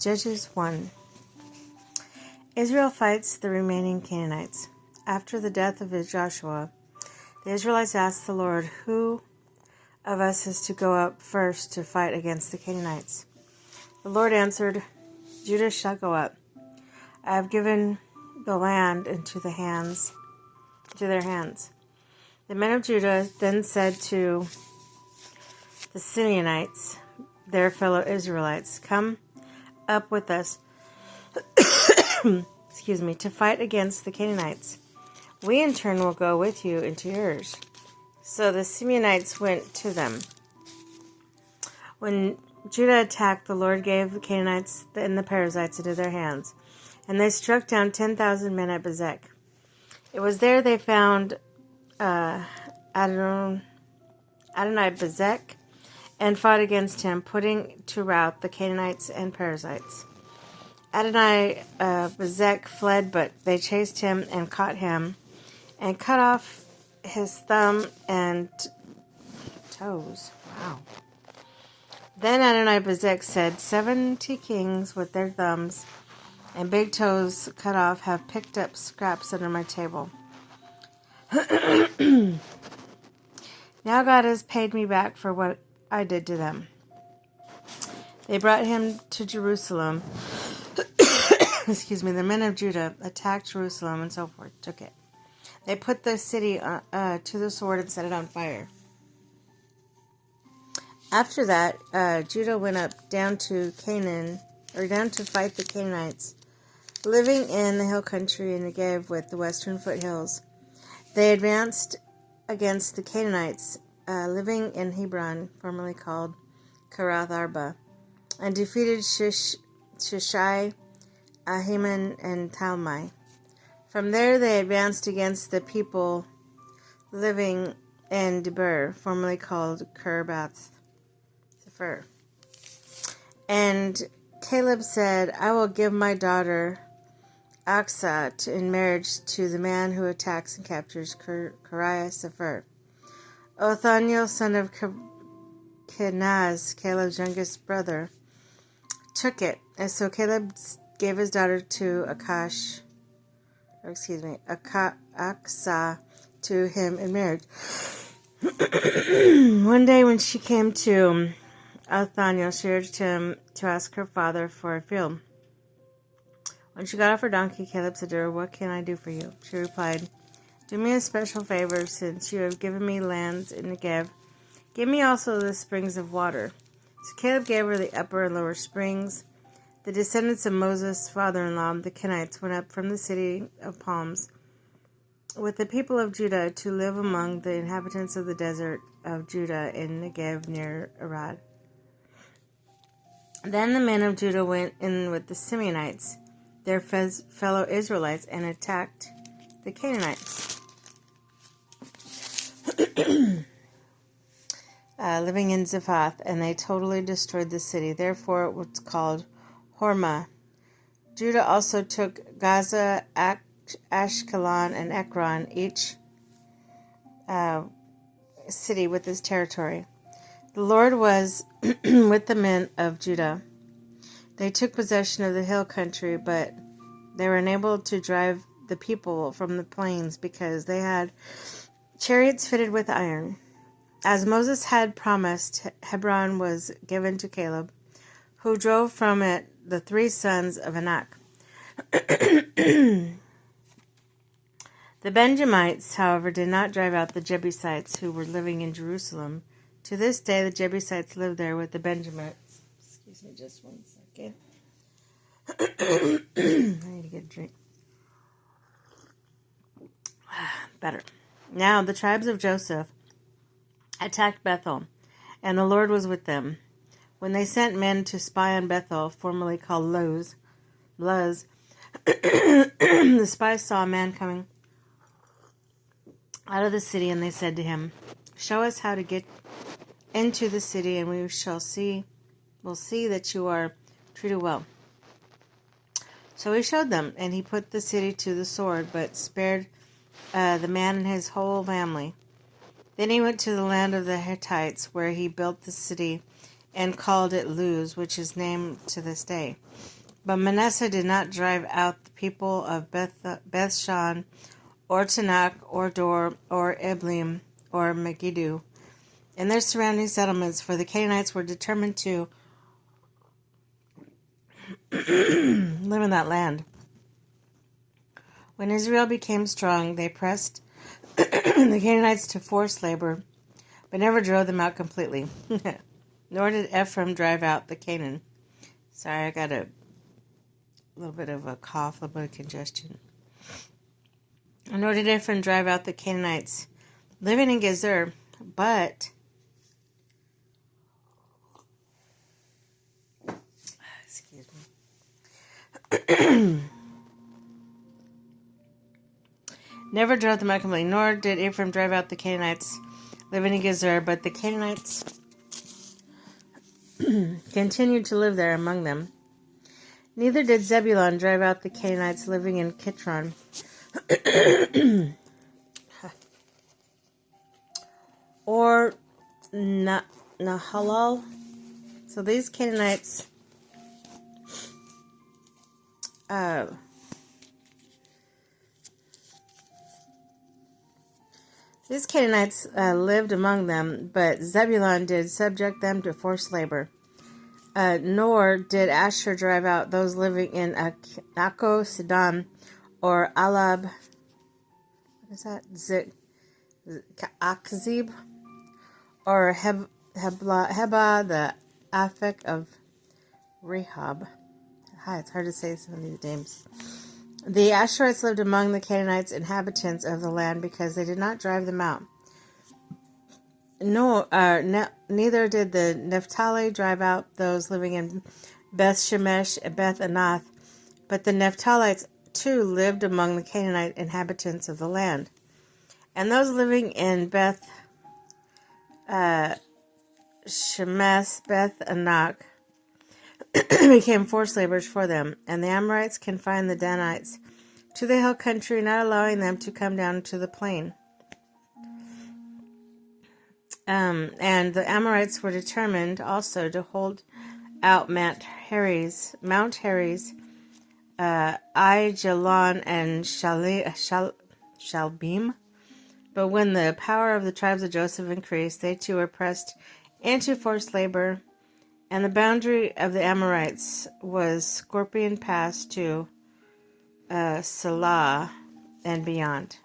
Judges 1. Israel fights the remaining Canaanites. After the death of Joshua, the Israelites asked the Lord, "Who of us is to go up first to fight against the Canaanites?" The Lord answered, "Judah shall go up. I have given the land into their hands." The men of Judah then said to the Simeonites, their fellow Israelites, "Come up with us to fight against the Canaanites. We in turn will go with you into yours." So the Simeonites went to them. When Judah attacked, the Lord gave the Canaanites and the Perizzites into their hands, and they struck down 10,000 men at Bezek. It was there they found Adonai-Bezek and fought against him, putting to rout the Canaanites and Perizzites. Adonai-Bezek fled, but they chased him and caught him and cut off his thumb and toes. Wow. Then Adonai-Bezek said, 70 kings with their thumbs and big toes cut off have picked up scraps under my table. Now God has paid me back for what I did to them. They brought him to Jerusalem. The men of Judah attacked Jerusalem and so forth, took it. They put the city to the sword and set it on fire. After that, Judah went down to fight the Canaanites, living in the hill country in Negev with the western foothills. They advanced against the Canaanites, living in Hebron, formerly called Kiriath Arba, and defeated Shishai, Ahiman, and Talmai. From there they advanced against the people living in Debir, formerly called Kirbath Sepher. And Caleb said, "I will give my daughter Aksah in marriage to the man who attacks and captures Kiriath Sepher." Othniel, son of Kenaz, Caleb's youngest brother, took it, and so Caleb gave his daughter to Aksah to him in marriage. One day when she came to Othniel, she urged him to ask her father for a field. When she got off her donkey, Caleb said to her, "What can I do for you?" She replied, "Do me a special favor, since you have given me lands in Negev. Give me also the springs of water." So Caleb gave her the upper and lower springs. The descendants of Moses' father-in-law, the Kenites, went up from the city of palms with the people of Judah to live among the inhabitants of the desert of Judah in Negev near Arad. Then the men of Judah went in with the Simeonites, their fellow Israelites, and attacked the Canaanites, living in Zephath, and they totally destroyed the city. Therefore it was called Hormah. Judah also took Gaza, Ashkelon, and Ekron, each city with its territory. The Lord was with the men of Judah. They took possession of the hill country, but they were unable to drive the people from the plains because they had chariots fitted with iron. As Moses had promised, Hebron was given to Caleb, who drove from it the 3 sons of Anak. The Benjamites, however, did not drive out the Jebusites who were living in Jerusalem. To this day, the Jebusites live there with the Benjamites. Excuse me just one second. I need to get a drink. Better. Now, the tribes of Joseph attacked Bethel, and the Lord was with them. When they sent men to spy on Bethel, formerly called Luz, the spies saw a man coming out of the city, and they said to him, "Show us how to get into the city, and we'll see that you are treated well." So he showed them, and he put the city to the sword, but spared the man and his whole family. Then he went to the land of the Hittites, where he built the city and called it Luz, which is named to this day. But Manasseh did not drive out the people of Bethshan, or Tanakh, or Dor, or Eblim, or Megiddo, and their surrounding settlements, for the Canaanites were determined to live in that land. When Israel became strong, they pressed the Canaanites to forced labor, but never drove them out completely. Nor did Ephraim drive out the Canaan. Sorry, I got a little bit of a cough, a little bit of congestion. Nor did Ephraim drive out the Canaanites living in Gezer, but excuse me. Never drove them out completely, nor did Ephraim drive out the Canaanites living in Gezer, but the Canaanites continued to live there among them. Neither did Zebulun drive out the Canaanites living in Kitron, or Nahalal. So these Canaanites lived among them, but Zebulun did subject them to forced labor. Nor did Asher drive out those living in Akko, Sidon, or Alab, what is that? Akzib, or Heba, the Aphek of Rehob. Hi, it's hard to say some of these names. The Asherites lived among the Canaanites, inhabitants of the land, because they did not drive them out. Neither did the Naphtali drive out those living in Beth Shemesh and Beth Anath, but the Naphtalites too lived among the Canaanite inhabitants of the land. And those living in Beth Shemesh, Beth Anak, became forced laborers for them, and the Amorites confined the Danites to the hill country, not allowing them to come down to the plain. And the Amorites were determined also to hold out Mount Heres, Aijalon, and Shalbim. But when the power of the tribes of Joseph increased, they too were pressed into forced labor, and the boundary of the Amorites was Scorpion Pass to Salah and beyond.